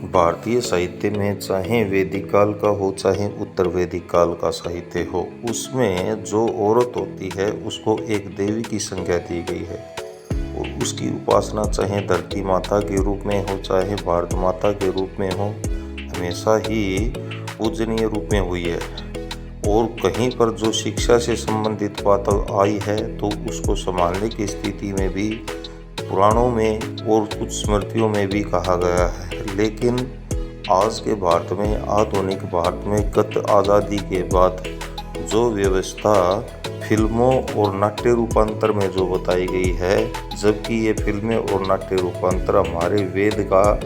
भारतीय साहित्य में चाहे वैदिक काल का हो चाहे उत्तर वैदिक काल का साहित्य हो, उसमें जो औरत होती है उसको एक देवी की संज्ञा दी गई है और उसकी उपासना चाहे धरती माता के रूप में हो चाहे भारत माता के रूप में हो, हमेशा ही पूजनीय रूप में हुई है। और कहीं पर जो शिक्षा से संबंधित बात आई है तो उसको संभालने की स्थिति में भी पुराणों में और कुछ स्मृतियों में भी कहा गया है। लेकिन आज के भारत में, आधुनिक भारत में गत आज़ादी के बाद जो व्यवस्था फिल्मों और नाट्य रूपांतर में जो बताई गई है, जबकि ये फिल्में और नाट्य रूपांतर हमारे वेद का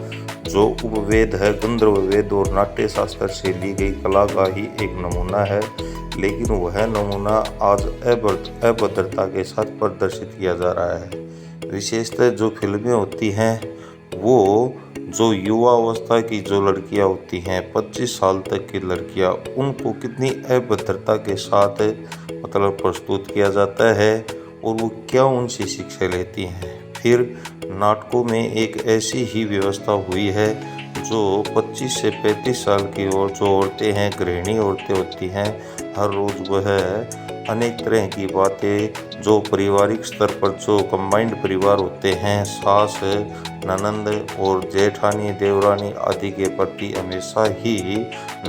जो उपवेद है, गंधर्व वेद और नाट्य शास्त्र से ली गई कला का ही एक नमूना है। लेकिन वह नमूना आज अभद्रता के साथ प्रदर्शित किया जा रहा है। विशेषतः जो फिल्में होती हैं वो जो युवा अवस्था की जो लड़कियां होती हैं, 25 साल तक की लड़कियां, उनको कितनी अभद्रता के साथ मतलब प्रस्तुत किया जाता है और वो क्या उनसे शिक्षा लेती हैं। फिर नाटकों में एक ऐसी ही व्यवस्था हुई है जो 25 से 35 साल की और जो औरतें हैं, गृहिणी औरतें होती हैं, हर रोज़ वह अनेक तरह की बातें जो पारिवारिक स्तर पर जो कंबाइंड परिवार होते हैं, सास, ननंद और जेठानी, देवरानी आदि के प्रति हमेशा ही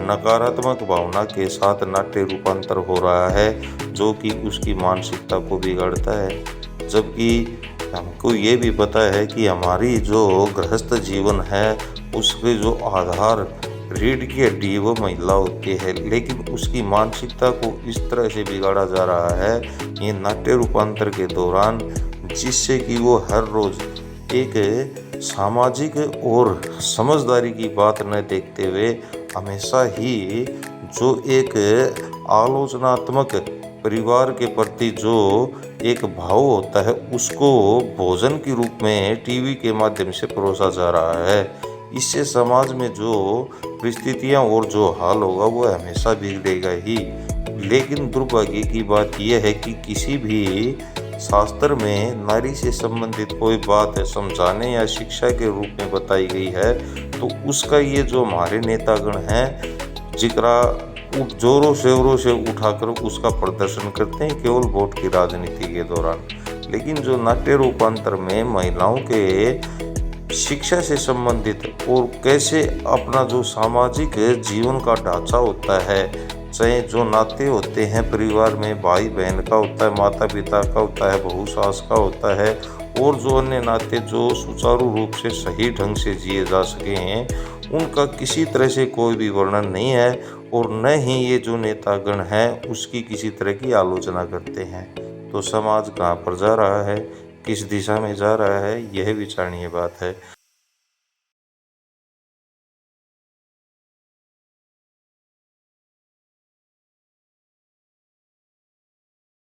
नकारात्मक भावना के साथ नाट्य रूपांतर हो रहा है, जो कि उसकी मानसिकता को बिगाड़ता है। जबकि हमको ये भी पता है कि हमारी जो गृहस्थ जीवन है उसके जो आधार रीढ़ की हड्डी वो महिला होती है, लेकिन उसकी मानसिकता को इस तरह से बिगाड़ा जा रहा है ये नाट्य रूपांतर के दौरान, जिससे कि वो हर रोज़ एक सामाजिक और समझदारी की बात न देखते हुए हमेशा ही जो एक आलोचनात्मक परिवार के प्रति जो एक भाव होता है उसको भोजन के रूप में टीवी के माध्यम से परोसा जा रहा है। इससे समाज में जो परिस्थितियां और जो हाल होगा वो हमेशा बिगड़ेगा ही। लेकिन दुर्भाग्य की बात यह है कि किसी भी शास्त्र में नारी से संबंधित कोई बात समझाने या शिक्षा के रूप में बताई गई है तो उसका ये जो हमारे नेतागण हैं जिक्रा जोरों शोरों से उठाकर उसका प्रदर्शन करते हैं केवल वोट की राजनीति के दौरान। लेकिन जो नाट्य रूपांतर में महिलाओं के शिक्षा से संबंधित और कैसे अपना जो सामाजिक जीवन का ढांचा होता है, चाहे जो नाते होते हैं परिवार में, भाई बहन का होता है, माता पिता का होता है, बहू सास का होता है, और जो अन्य नाते जो सुचारू रूप से सही ढंग से जिए जा सके हैं, उनका किसी तरह से कोई भी वर्णन नहीं है और न ही ये जो नेतागण हैं उसकी किसी तरह की आलोचना करते हैं। तो समाज कहाँ पर जा रहा है, किस दिशा में जा रहा है, यह विचारणीय बात है।